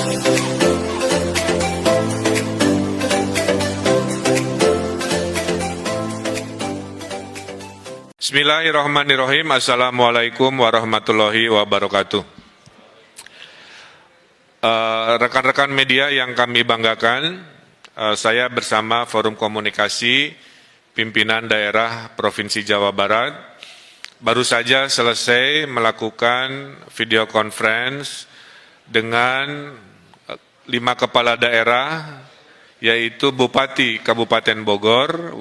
Bismillahirrahmanirrahim. Assalamualaikum warahmatullahi wabarakatuh. Rekan-rekan media yang kami banggakan, saya bersama Forum Komunikasi Pimpinan Daerah Provinsi Jawa Barat baru saja selesai melakukan video conference dengan 5 kepala daerah, yaitu Bupati Kabupaten Bogor,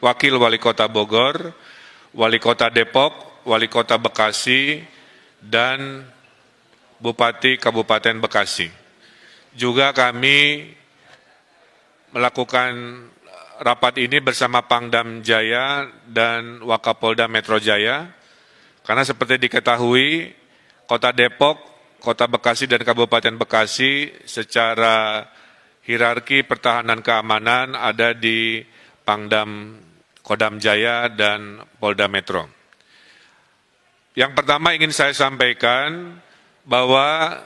Wakil Wali Kota Bogor, Wali Kota Depok, Wali Kota Bekasi, dan Bupati Kabupaten Bekasi. Juga kami melakukan rapat ini bersama Pangdam Jaya dan Wakapolda Metro Jaya, karena seperti diketahui, Kota Depok, Kota Bekasi, dan Kabupaten Bekasi secara hierarki pertahanan keamanan ada di Pangdam Kodam Jaya dan Polda Metro. Yang pertama ingin saya sampaikan bahwa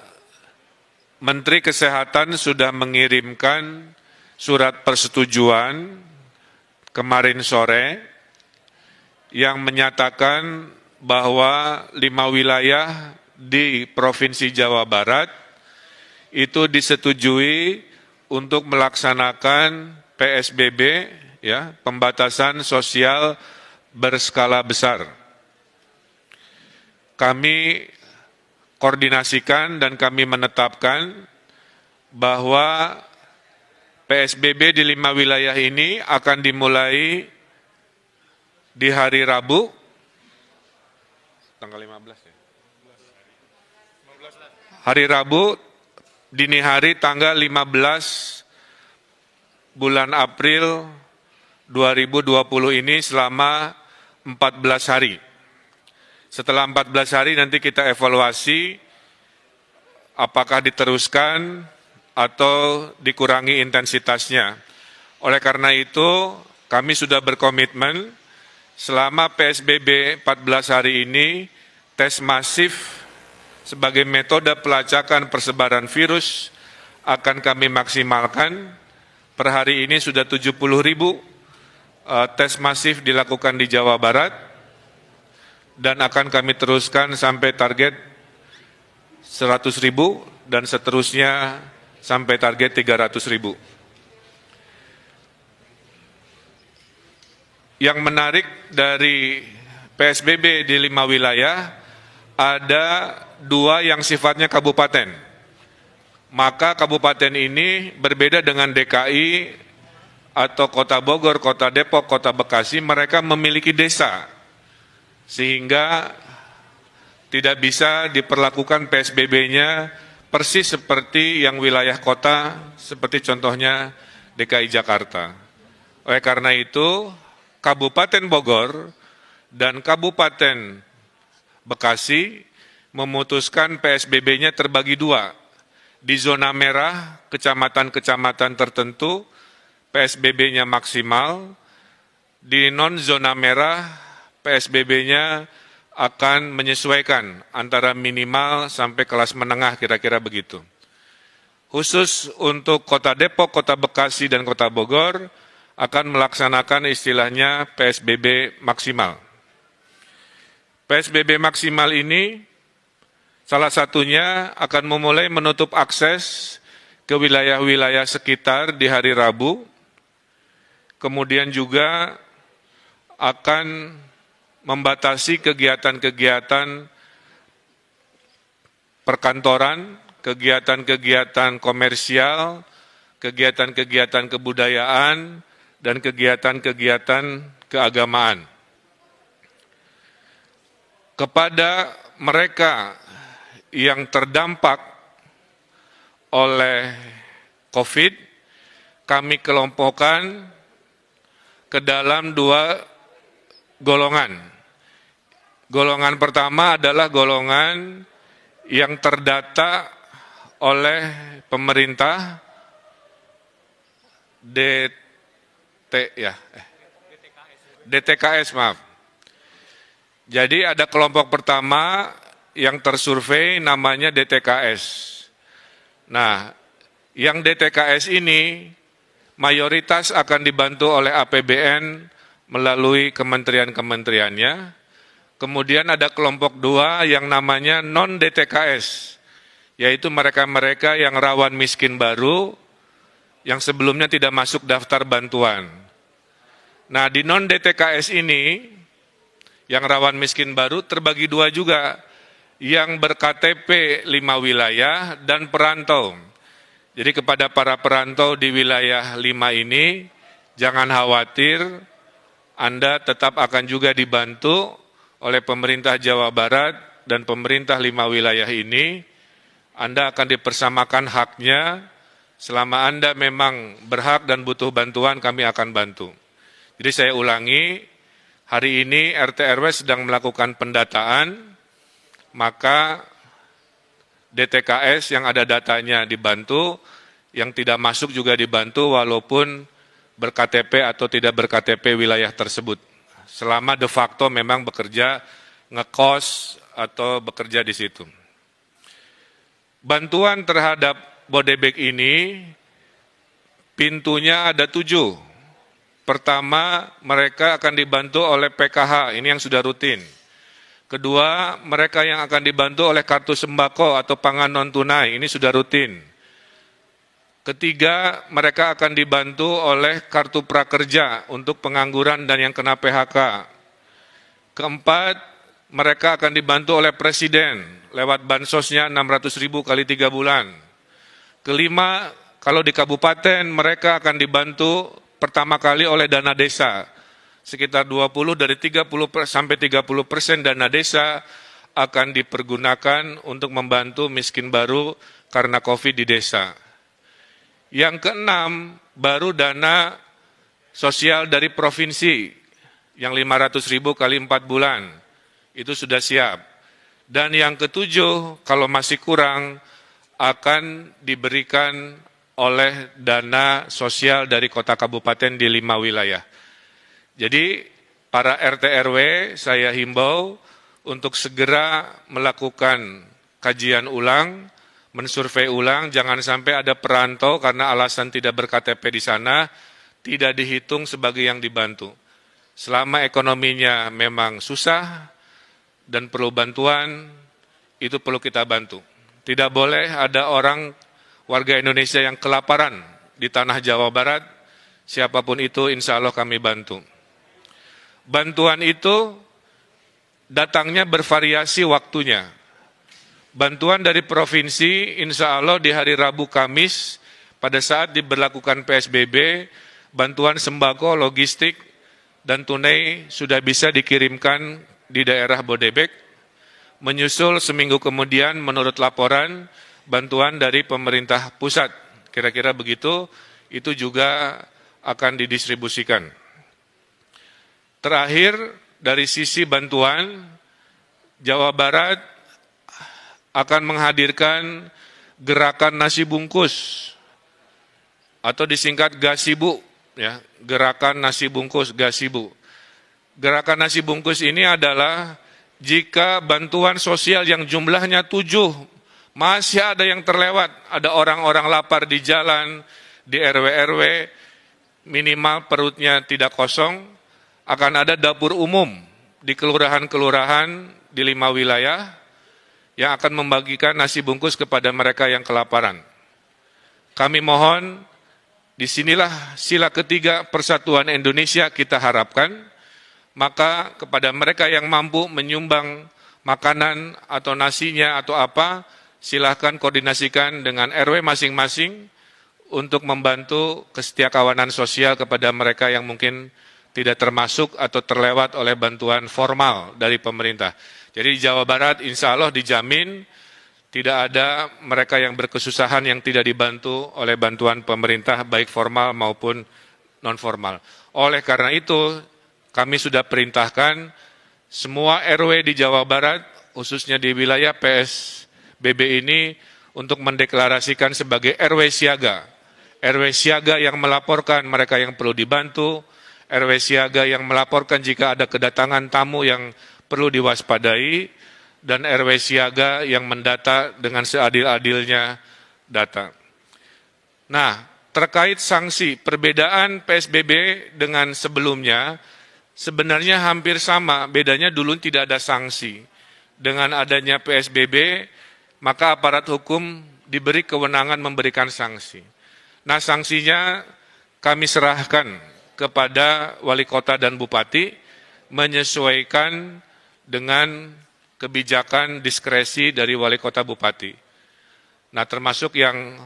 Menteri Kesehatan sudah mengirimkan surat persetujuan kemarin sore yang menyatakan bahwa 5 wilayah di Provinsi Jawa Barat itu disetujui untuk melaksanakan PSBB, ya, pembatasan sosial berskala besar. Kami koordinasikan dan kami menetapkan bahwa PSBB di 5 wilayah ini akan dimulai di hari Rabu, tanggal 15 ya? Hari Rabu, dini hari tanggal 15 bulan April 2020 ini selama 14 hari. Setelah 14 hari nanti kita evaluasi apakah diteruskan atau dikurangi intensitasnya. Oleh karena itu, kami sudah berkomitmen selama PSBB 14 hari ini, tes masif sebagai metode pelacakan persebaran virus akan kami maksimalkan. Per hari ini sudah 70.000 tes masif dilakukan di Jawa Barat, dan akan kami teruskan sampai target 100.000 dan seterusnya sampai target 300.000. Yang menarik dari PSBB di 5 wilayah, ada 2 yang sifatnya kabupaten. Maka kabupaten ini berbeda dengan DKI atau Kota Bogor, Kota Depok, Kota Bekasi, mereka memiliki desa, sehingga tidak bisa diperlakukan PSBB-nya persis seperti yang wilayah kota, seperti contohnya DKI Jakarta. Oleh karena itu, Kabupaten Bogor dan Kabupaten Bekasi memutuskan PSBB-nya terbagi 2. Di zona merah, kecamatan-kecamatan tertentu, PSBB-nya maksimal. Di non-zona merah, PSBB-nya akan menyesuaikan antara minimal sampai kelas menengah, kira-kira begitu. Khusus untuk Kota Depok, Kota Bekasi, dan Kota Bogor akan melaksanakan istilahnya PSBB maksimal. PSBB maksimal ini salah satunya akan memulai menutup akses ke wilayah-wilayah sekitar di hari Rabu, kemudian juga akan membatasi kegiatan-kegiatan perkantoran, kegiatan-kegiatan komersial, kegiatan-kegiatan kebudayaan, dan kegiatan-kegiatan keagamaan. Kepada mereka yang terdampak oleh COVID, kami kelompokkan ke dalam 2 golongan. Golongan pertama adalah golongan yang terdata oleh pemerintah DTKS, maaf. Jadi ada kelompok pertama yang tersurvei namanya DTKS. Nah, yang DTKS ini mayoritas akan dibantu oleh APBN melalui kementerian-kementeriannya. Kemudian ada kelompok 2 yang namanya non-DTKS, yaitu mereka-mereka yang rawan miskin baru, yang sebelumnya tidak masuk daftar bantuan. Nah, di non-DTKS ini, yang rawan miskin baru terbagi 2 juga, yang berKTP 5 wilayah dan perantau. Jadi kepada para perantau di wilayah 5 ini, jangan khawatir, Anda tetap akan juga dibantu oleh pemerintah Jawa Barat dan pemerintah 5 wilayah ini. Anda akan dipersamakan haknya, selama Anda memang berhak dan butuh bantuan, kami akan bantu. Jadi saya ulangi, hari ini RT RW sedang melakukan pendataan, maka DTKS yang ada datanya dibantu, yang tidak masuk juga dibantu walaupun berKTP atau tidak berKTP wilayah tersebut. Selama de facto memang bekerja ngekos atau bekerja di situ. Bantuan terhadap Bodebek ini pintunya ada 7. Pertama, mereka akan dibantu oleh PKH, ini yang sudah rutin. Kedua, mereka yang akan dibantu oleh kartu sembako atau pangan non-tunai, ini sudah rutin. Ketiga, mereka akan dibantu oleh kartu prakerja untuk pengangguran dan yang kena PHK. Keempat, mereka akan dibantu oleh Presiden lewat bansosnya 600.000 kali 3 bulan. Kelima, kalau di kabupaten mereka akan dibantu pertama kali oleh dana desa. Sekitar 20 dari 30 sampai 30% dana desa akan dipergunakan untuk membantu miskin baru karena COVID di desa. Yang keenam, baru dana sosial dari provinsi yang 500.000 kali 4 bulan. Itu sudah siap. Dan yang ketujuh, kalau masih kurang, akan diberikan oleh dana sosial dari kota kabupaten di 5 wilayah. Jadi para RT RW saya himbau untuk segera melakukan kajian ulang, mensurvei ulang, jangan sampai ada perantau karena alasan tidak berKTP di sana, tidak dihitung sebagai yang dibantu. Selama ekonominya memang susah dan perlu bantuan, itu perlu kita bantu. Tidak boleh ada orang warga Indonesia yang kelaparan di tanah Jawa Barat, siapapun itu insya Allah kami bantu. Bantuan itu datangnya bervariasi waktunya. Bantuan dari provinsi insya Allah di hari Rabu Kamis pada saat diberlakukan PSBB, bantuan sembako, logistik, dan tunai sudah bisa dikirimkan di daerah Bodebek. Menyusul seminggu kemudian menurut laporan bantuan dari pemerintah pusat. Kira-kira begitu, itu juga akan didistribusikan. Terakhir, dari sisi bantuan, Jawa Barat akan menghadirkan gerakan nasi bungkus atau disingkat Gasibu, ya, gerakan nasi bungkus Gasibu. Gerakan nasi bungkus ini adalah jika bantuan sosial yang jumlahnya 7 masih ada yang terlewat, ada orang-orang lapar di jalan, di RW-RW, minimal perutnya tidak kosong, akan ada dapur umum di kelurahan-kelurahan di 5 wilayah yang akan membagikan nasi bungkus kepada mereka yang kelaparan. Kami mohon, disinilah sila ketiga persatuan Indonesia kita harapkan, maka kepada mereka yang mampu menyumbang makanan atau nasinya atau apa, silahkan koordinasikan dengan RW masing-masing untuk membantu kesetiakawanan sosial kepada mereka yang mungkin tidak termasuk atau terlewat oleh bantuan formal dari pemerintah. Jadi di Jawa Barat insya Allah dijamin tidak ada mereka yang berkesusahan yang tidak dibantu oleh bantuan pemerintah baik formal maupun non-formal. Oleh karena itu kami sudah perintahkan semua RW di Jawa Barat khususnya di wilayah PSBB ini untuk mendeklarasikan sebagai RW siaga. RW siaga yang melaporkan mereka yang perlu dibantu, RW siaga yang melaporkan jika ada kedatangan tamu yang perlu diwaspadai, dan RW siaga yang mendata dengan seadil-adilnya data. Nah, terkait sanksi, perbedaan PSBB dengan sebelumnya sebenarnya hampir sama, bedanya dulu tidak ada sanksi. Dengan adanya PSBB, maka aparat hukum diberi kewenangan memberikan sanksi. Nah, sanksinya kami serahkan kepada wali kota dan bupati, menyesuaikan dengan kebijakan diskresi dari wali kota bupati. Nah, termasuk yang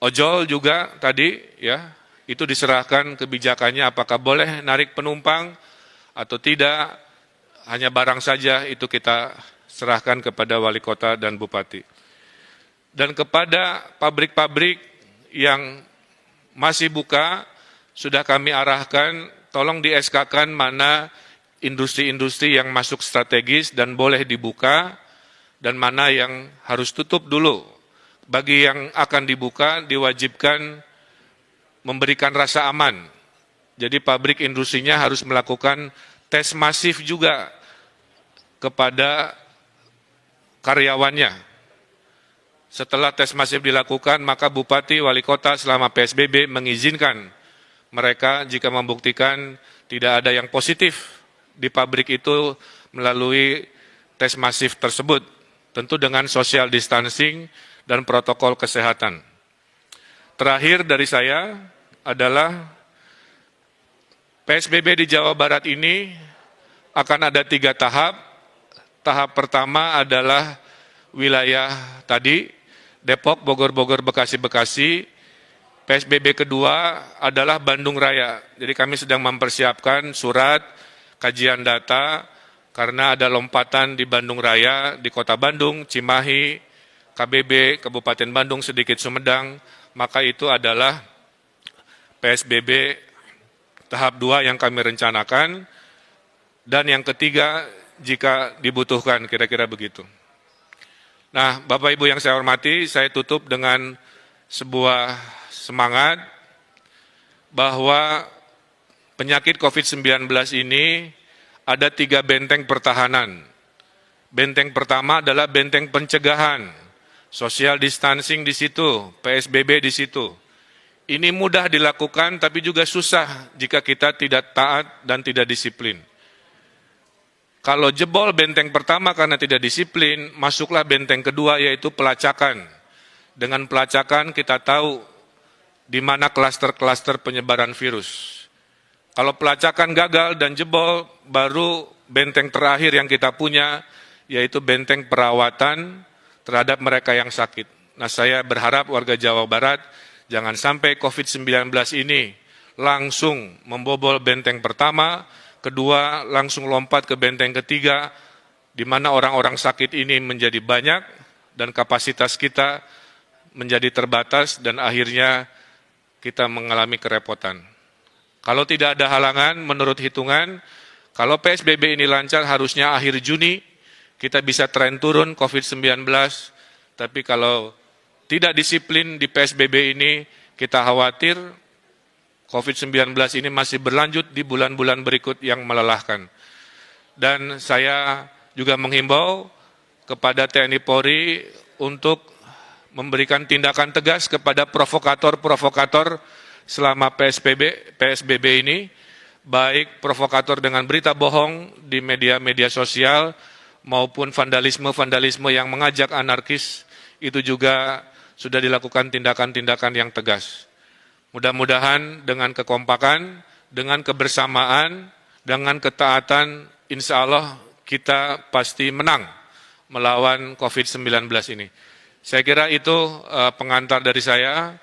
ojol juga tadi, ya, itu diserahkan kebijakannya apakah boleh narik penumpang atau tidak, hanya barang saja itu kita serahkan kepada wali kota dan bupati. Dan kepada pabrik-pabrik yang masih buka, sudah kami arahkan, tolong di SK-kan mana industri-industri yang masuk strategis dan boleh dibuka, dan mana yang harus tutup dulu. Bagi yang akan dibuka, diwajibkan memberikan rasa aman. Jadi pabrik industrinya harus melakukan tes masif juga kepada karyawannya. Setelah tes masif dilakukan, maka bupati, wali kota selama PSBB mengizinkan mereka jika membuktikan tidak ada yang positif di pabrik itu melalui tes masif tersebut, tentu dengan social distancing dan protokol kesehatan. Terakhir dari saya adalah PSBB di Jawa Barat ini akan ada 3 tahap. Tahap pertama adalah wilayah tadi, Depok, Bogor, Bekasi. PSBB kedua adalah Bandung Raya. Jadi kami sedang mempersiapkan surat, kajian data, karena ada lompatan di Bandung Raya, di Kota Bandung, Cimahi, KBB, Kabupaten Bandung, sedikit Sumedang, maka itu adalah PSBB tahap 2 yang kami rencanakan, dan yang ketiga jika dibutuhkan, kira-kira begitu. Nah, Bapak Ibu yang saya hormati, saya tutup dengan sebuah semangat bahwa penyakit COVID-19 ini ada 3 benteng pertahanan. Benteng pertama adalah benteng pencegahan, social distancing di situ, PSBB di situ. Ini mudah dilakukan tapi juga susah jika kita tidak taat dan tidak disiplin. Kalau jebol benteng pertama karena tidak disiplin, masuklah benteng kedua yaitu pelacakan. Dengan pelacakan kita tahu di mana klaster-klaster penyebaran virus. Kalau pelacakan gagal dan jebol, baru benteng terakhir yang kita punya yaitu benteng perawatan terhadap mereka yang sakit. Nah, saya berharap warga Jawa Barat jangan sampai COVID-19 ini langsung membobol benteng pertama, kedua langsung lompat ke benteng ketiga, di mana orang-orang sakit ini menjadi banyak dan kapasitas kita menjadi terbatas dan akhirnya kita mengalami kerepotan. Kalau tidak ada halangan, menurut hitungan, kalau PSBB ini lancar harusnya akhir Juni kita bisa tren turun COVID-19, tapi kalau tidak disiplin di PSBB ini, kita khawatir COVID-19 ini masih berlanjut di bulan-bulan berikut yang melelahkan. Dan saya juga menghimbau kepada TNI Polri untuk memberikan tindakan tegas kepada provokator-provokator selama PSBB ini, baik provokator dengan berita bohong di media-media sosial maupun vandalisme-vandalisme yang mengajak anarkis, itu juga sudah dilakukan tindakan-tindakan yang tegas. Mudah-mudahan dengan kekompakan, dengan kebersamaan, dengan ketaatan, insya Allah kita pasti menang melawan COVID-19 ini. Saya kira itu pengantar dari saya.